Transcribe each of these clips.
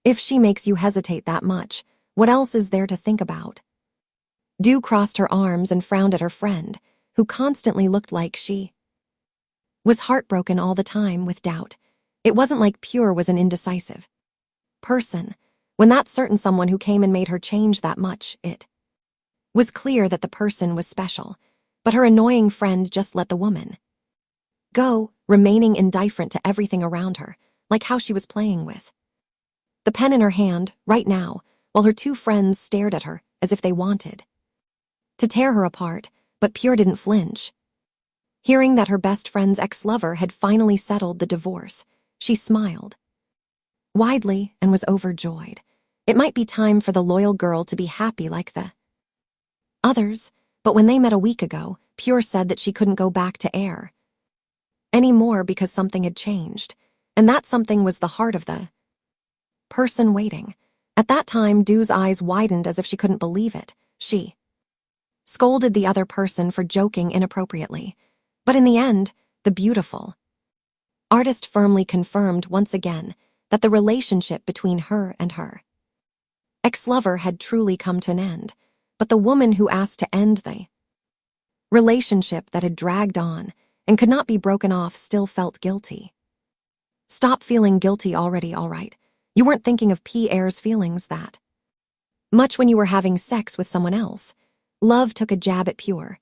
If she makes you hesitate that much, what else is there to think about? Dew crossed her arms and frowned at her friend, who constantly looked like she was heartbroken all the time with doubt. It wasn't like Pure was an indecisive person. When that certain someone who came and made her change that much, it was clear that the person was special, but her annoying friend just let the woman go, remaining indifferent to everything around her, like how she was playing with the pen in her hand, right now, while her two friends stared at her as if they wanted to tear her apart, but Pure didn't flinch. Hearing that her best friend's ex-lover had finally settled the divorce, she smiled widely and was overjoyed. It might be time for the loyal girl to be happy like the others, but when they met a week ago, Pure said that she couldn't go back to Air anymore because something had changed, and that something was the heart of the person waiting. At that time, Dew's eyes widened as if she couldn't believe it. She scolded the other person for joking inappropriately, but in the end, the beautiful artist firmly confirmed once again that the relationship between her and her ex-lover had truly come to an end, but the woman who asked to end the relationship that had dragged on and could not be broken off still felt guilty. Stop feeling guilty already, all right? You weren't thinking of P.R.'s feelings that much when you were having sex with someone else. Love took a jab at Pure,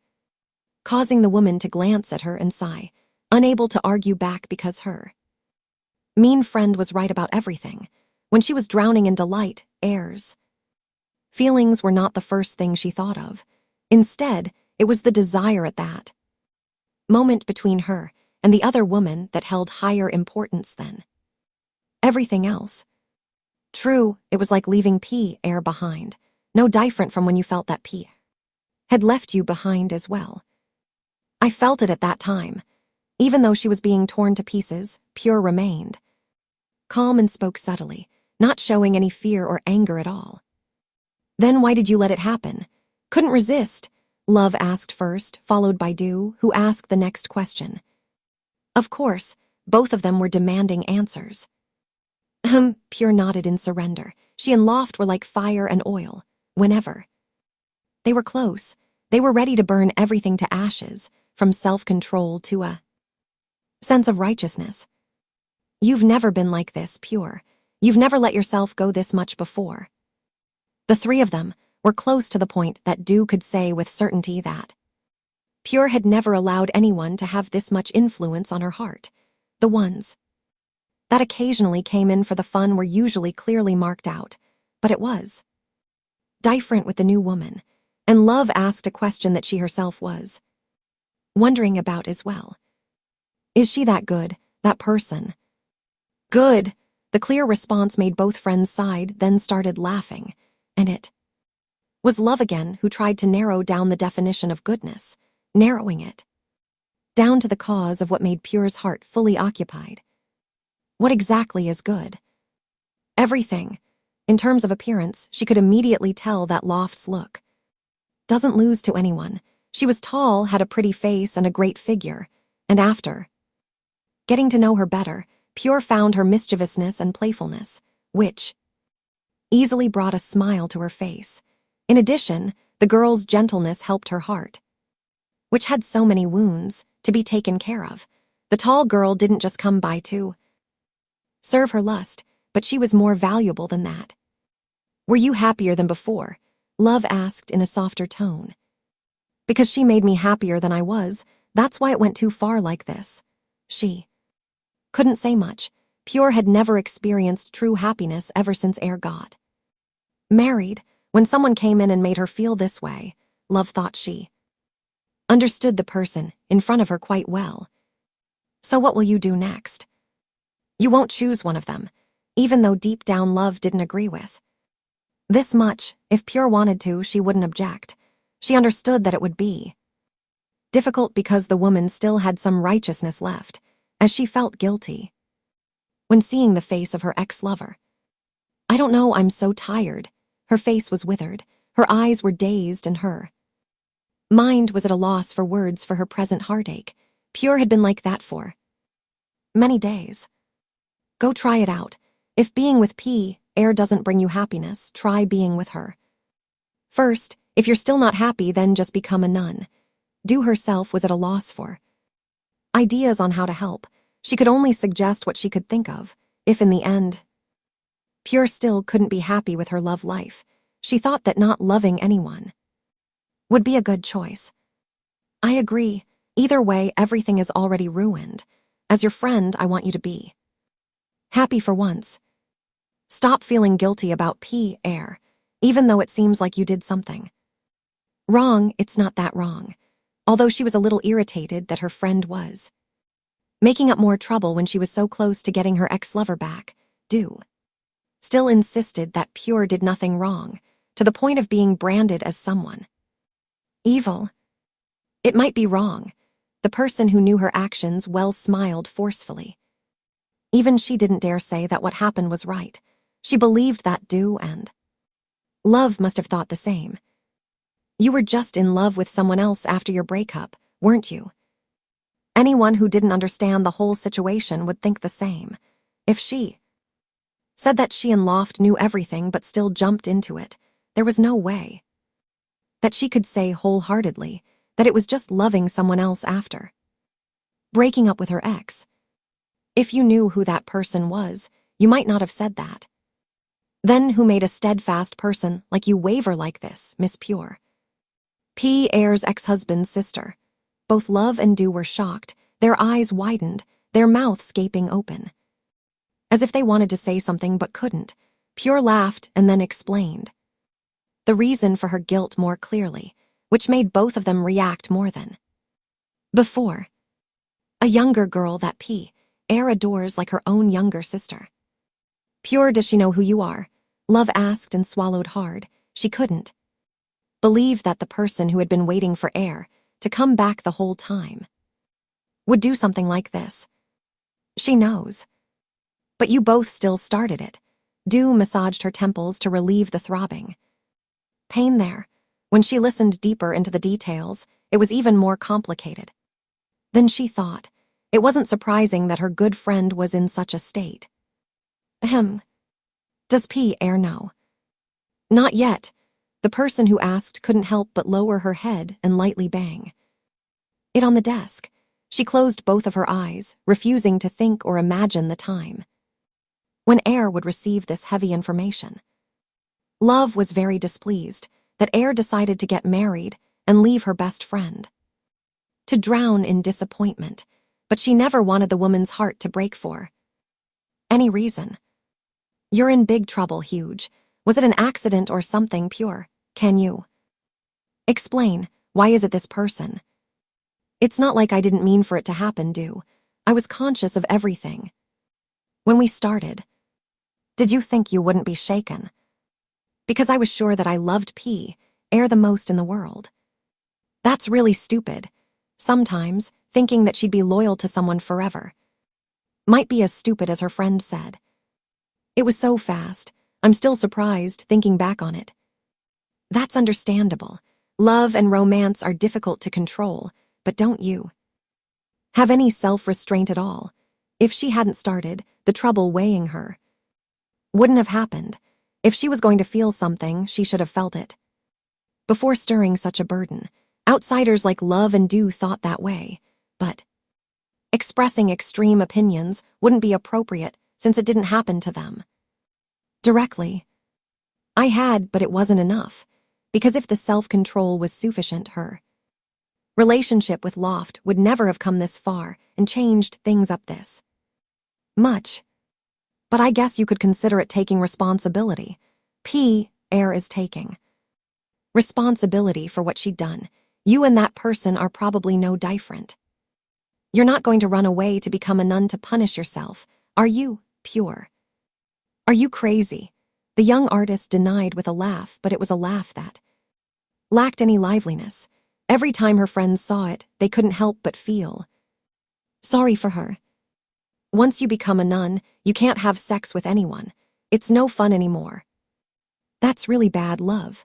causing the woman to glance at her and sigh, unable to argue back because her mean friend was right about everything. When she was drowning in delight, Air's feelings were not the first thing she thought of. Instead, it was the desire at that moment between her and the other woman that held higher importance than everything else. True, it was like leaving P.R. behind, no different from when you felt that P had left you behind as well. I felt it at that time. Even though she was being torn to pieces, Pure remained calm and spoke subtly, not showing any fear or anger at all. Then why did you let it happen? Couldn't resist, Love asked first, followed by Dew, who asked the next question. Of course, both of them were demanding answers. Pure nodded in surrender. She and Loft were like fire and oil. Whenever they were close, they were ready to burn everything to ashes, from self-control to a sense of righteousness. You've never been like this, Pure. You've never let yourself go this much before. The three of them were close to the point that Dew could say with certainty that Pure had never allowed anyone to have this much influence on her heart. The ones that occasionally came in for the fun were usually clearly marked out, but it was different with the new woman, and Love asked a question that she herself was wondering about as well. Is she that good, that person? Good. The clear response made both friends sigh, then started laughing, and it was Love again who tried to narrow down the definition of goodness, narrowing it down to the cause of what made Pure's heart fully occupied. What exactly is good? Everything. In terms of appearance, she could immediately tell that Loft's look doesn't lose to anyone. She was tall, had a pretty face and a great figure, and after getting to know her better, Pure found her mischievousness and playfulness, which easily brought a smile to her face. In addition, the girl's gentleness helped her heart, which had so many wounds, to be taken care of. The tall girl didn't just come by to serve her lust, but she was more valuable than that. Were you happier than before? Love asked in a softer tone. Because she made me happier than I was, that's why it went too far like this. She couldn't say much. Pure had never experienced true happiness ever since Air got married. When someone came in and made her feel this way, Love thought she understood the person in front of her quite well. So what will you do next? You won't choose one of them, even though deep down Love didn't agree with this much. If Pure wanted to, she wouldn't object. She understood that it would be difficult because the woman still had some righteousness left, as she felt guilty when seeing the face of her ex-lover. I don't know, I'm so tired. Her face was withered, her eyes were dazed, and her mind was at a loss for words for her present heartache. Pure had been like that for many days. Go try it out. If being with P Air doesn't bring you happiness, try being with her. First, if you're still not happy, then just become a nun. Du herself was at a loss for ideas on how to help. She could only suggest what she could think of, if in the end. Pure still couldn't be happy with her love life. She thought that not loving anyone would be a good choice. I agree. Either way, everything is already ruined. As your friend, I want you to be happy for once. Stop feeling guilty about Air, even though it seems like you did something wrong. It's not that wrong. Although she was a little irritated that her friend was making up more trouble when she was so close to getting her ex-lover back, Du still insisted that Pure did nothing wrong, to the point of being branded as someone evil. It might be wrong. The person who knew her actions well smiled forcefully. Even she didn't dare say that what happened was right. She believed that Du and Love must have thought the same. You were just in love with someone else after your breakup, weren't you? Anyone who didn't understand the whole situation would think the same. If she said that she and Loft knew everything but still jumped into it, there was no way that she could say wholeheartedly that it was just loving someone else after breaking up with her ex. If you knew who that person was, you might not have said that. Then who made a steadfast person like you waver like this, Miss Pure? Air's ex-husband's sister. Both Love and Du were shocked, their eyes widened, their mouths gaping open. As if they wanted to say something but couldn't, Pure laughed and then explained the reason for her guilt more clearly, which made both of them react more than before. A younger girl that Air adores like her own younger sister. Pure, does she know who you are? Love asked and swallowed hard. She couldn't believe that the person who had been waiting for Air to come back the whole time would do something like this. She knows. But you both still started it. Du massaged her temples to relieve the throbbing pain there. When she listened deeper into the details, it was even more complicated than she thought. It wasn't surprising that her good friend was in such a state. Does Air know? Not yet. The person who asked couldn't help but lower her head and lightly bang it on the desk. She closed both of her eyes, refusing to think or imagine the time when Air would receive this heavy information. Love was very displeased that Air decided to get married and leave her best friend to drown in disappointment, but she never wanted the woman's heart to break for any reason. You're in big trouble, Huge. Was it an accident or something, Pure? Can you explain? Why is it this person? It's not like I didn't mean for it to happen, Du. I was conscious of everything when we started. Did you think you wouldn't be shaken? Because I was sure that I loved Air the most in the world. That's really stupid. Sometimes, thinking that she'd be loyal to someone forever might be as stupid as her friend said. It was so fast. I'm still surprised, thinking back on it. That's understandable. Love and romance are difficult to control, but don't you have any self-restraint at all? If she hadn't started, the trouble weighing her wouldn't have happened. If she was going to feel something, she should have felt it before stirring such a burden. Outsiders like Love and Du thought that way, but expressing extreme opinions wouldn't be appropriate since it didn't happen to them directly. I had, but it wasn't enough, because if the self-control was sufficient, her relationship with Loft would never have come this far and changed things up this much. But I guess you could consider it taking responsibility. Air is taking responsibility for what she'd done. You and that person are probably no different. You're not going to run away to become a nun to punish yourself, are you, Pure? Are you crazy? The young artist denied with a laugh, but it was a laugh that lacked any liveliness. Every time her friends saw it, they couldn't help but feel sorry for her. Once you become a nun, you can't have sex with anyone. It's no fun anymore. That's really bad, Love.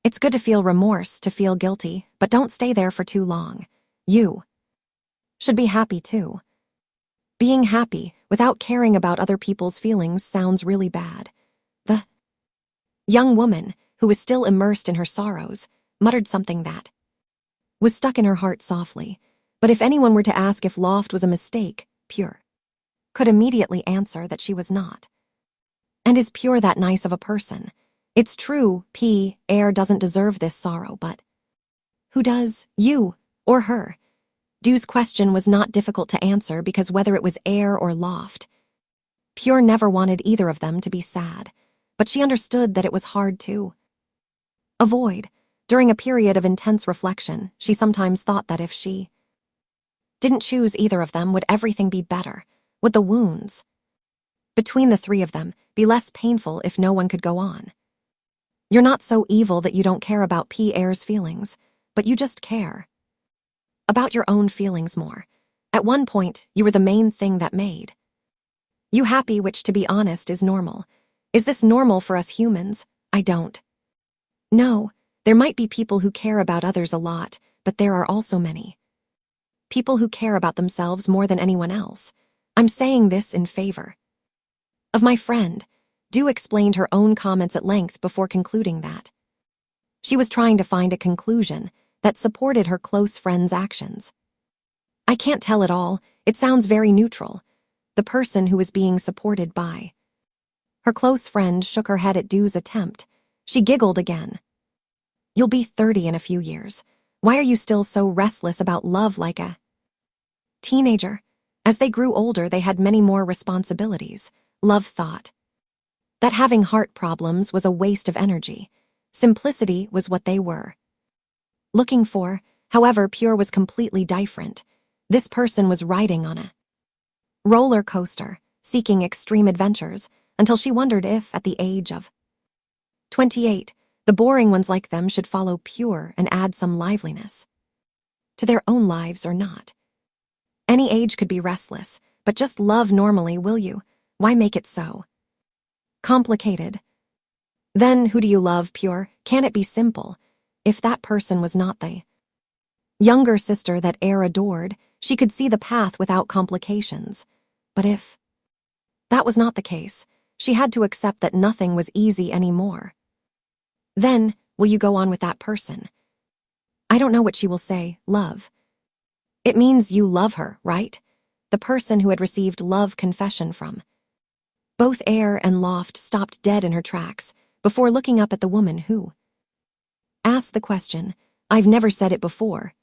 It's good to feel remorse, to feel guilty, but don't stay there for too long. You should be happy too. Being happy without caring about other people's feelings sounds really bad. The young woman, who was still immersed in her sorrows, muttered something that was stuck in her heart softly. But if anyone were to ask if Loft was a mistake, Pure could immediately answer that she was not. And is Pure that nice of a person? It's true, Air doesn't deserve this sorrow, but who does? You or her? Du's question was not difficult to answer because whether it was Air or Loft, Pure never wanted either of them to be sad, but she understood that it was hard to avoid. During a period of intense reflection, she sometimes thought that if she didn't choose either of them, would everything be better? Would the wounds between the three of them be less painful if no one could go on? You're not so evil that you don't care about Air's feelings, but you just care about your own feelings more. At one point, you were the main thing that made you happy, which, to be honest, is normal. Is this normal for us humans? I don't know. There might be people who care about others a lot, but there are also many people who care about themselves more than anyone else. I'm saying this in favor of my friend. Du explained her own comments at length before concluding that she was trying to find a conclusion that supported her close friend's actions. I can't tell at all. It sounds very neutral. The person who was being supported by her close friend shook her head at Du's attempt. She giggled again. You'll be 30 in a few years. Why are you still so restless about love like a teenager? As they grew older, they had many more responsibilities. Love thought that having heart problems was a waste of energy. Simplicity was what they were looking for. However, Pure was completely different. This person was riding on a roller coaster, seeking extreme adventures, until she wondered if, at the age of 28, the boring ones like them should follow Pure and add some liveliness to their own lives or not. Any age could be restless, but just love normally, will you? Why make it so complicated? Then who do you love, Pure? Can it be simple? If that person was not the younger sister that Air adored, she could see the path without complications. But if that was not the case, she had to accept that nothing was easy anymore. Then, will you go on with that person? I don't know what she will say, love. It means you love her, right? The person who had received love confession from both Air and Loft stopped dead in her tracks before looking up at the woman who asked the question. I've never said it before.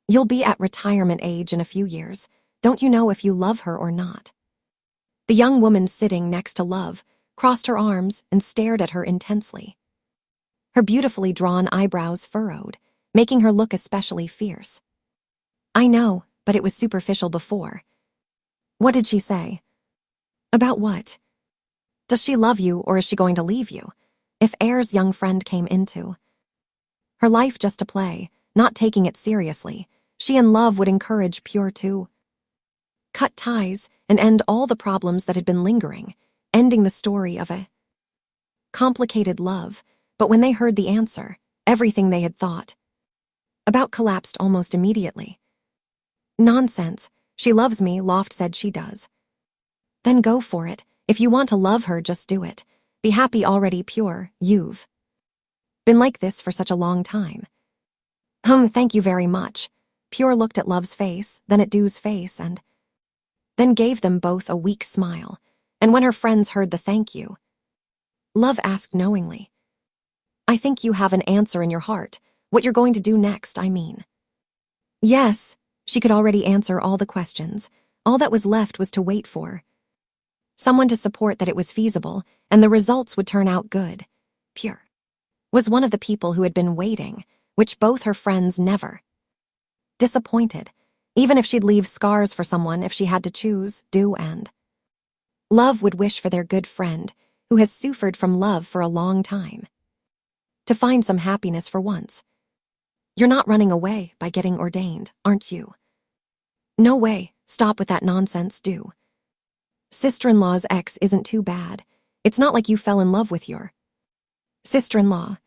You'll be at retirement age in a few years. Don't you know if you love her or not? The young woman sitting next to Love crossed her arms and stared at her intensely. Her beautifully drawn eyebrows furrowed, making her look especially fierce. I know, but it was superficial before. What did she say? About what? Does she love you, or is she going to leave you? If Air's young friend came into her life just to play, not taking it seriously, she and Love would encourage Pure to cut ties and end all the problems that had been lingering, ending the story of a complicated love. But when they heard the answer, everything they had thought about collapsed almost immediately. Nonsense. She loves me, Loft said she does. Then go for it. If you want to love her, just do it. Be happy already, Pure. You've been like this for such a long time. Thank you very much. Pure looked at Love's face, then at Du's face, and then gave them both a weak smile. And when her friends heard the thank you, Love asked knowingly, I think you have an answer in your heart. What you're going to do next, I mean. Yes, she could already answer all the questions. All that was left was to wait for someone to support that it was feasible, and the results would turn out good. Pure was one of the people who had been waiting, which both her friends never disappointed. Even if she'd leave scars for someone if she had to choose, Du and Love would wish for their good friend, who has suffered from love for a long time, to find some happiness for once. You're not running away by getting ordained, aren't you? No way. Stop with that nonsense, Du. Sister-in-law's ex isn't too bad. It's not like you fell in love with your sister-in-law.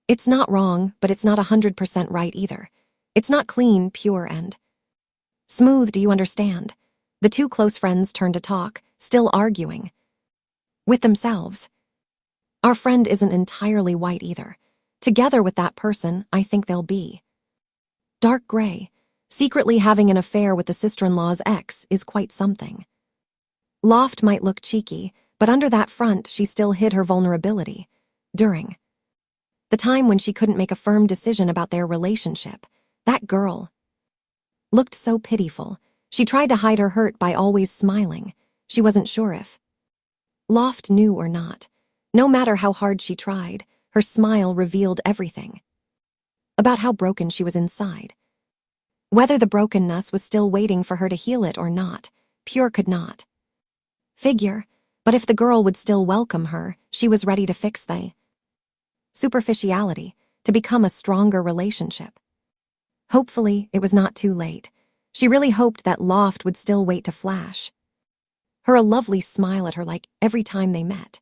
It's not wrong, but it's not 100% right either. It's not clean, pure, and smooth, do you understand? The two close friends turned to talk, still arguing with themselves. Our friend isn't entirely white either. Together with that person, I think they'll be dark gray. Secretly having an affair with the sister-in-law's ex is quite something. Loft might look cheeky, but under that front, she still hid her vulnerability. During the time when she couldn't make a firm decision about their relationship, that girl looked so pitiful. She tried to hide her hurt by always smiling. She wasn't sure if Loft knew or not. No matter how hard she tried, her smile revealed everything about how broken she was inside. Whether the brokenness was still waiting for her to heal it or not, Pure could not figure, but if the girl would still welcome her, she was ready to fix the superficiality, to become a stronger relationship. Hopefully, it was not too late. She really hoped that Loft would still wait to flash her a lovely smile at her like every time they met.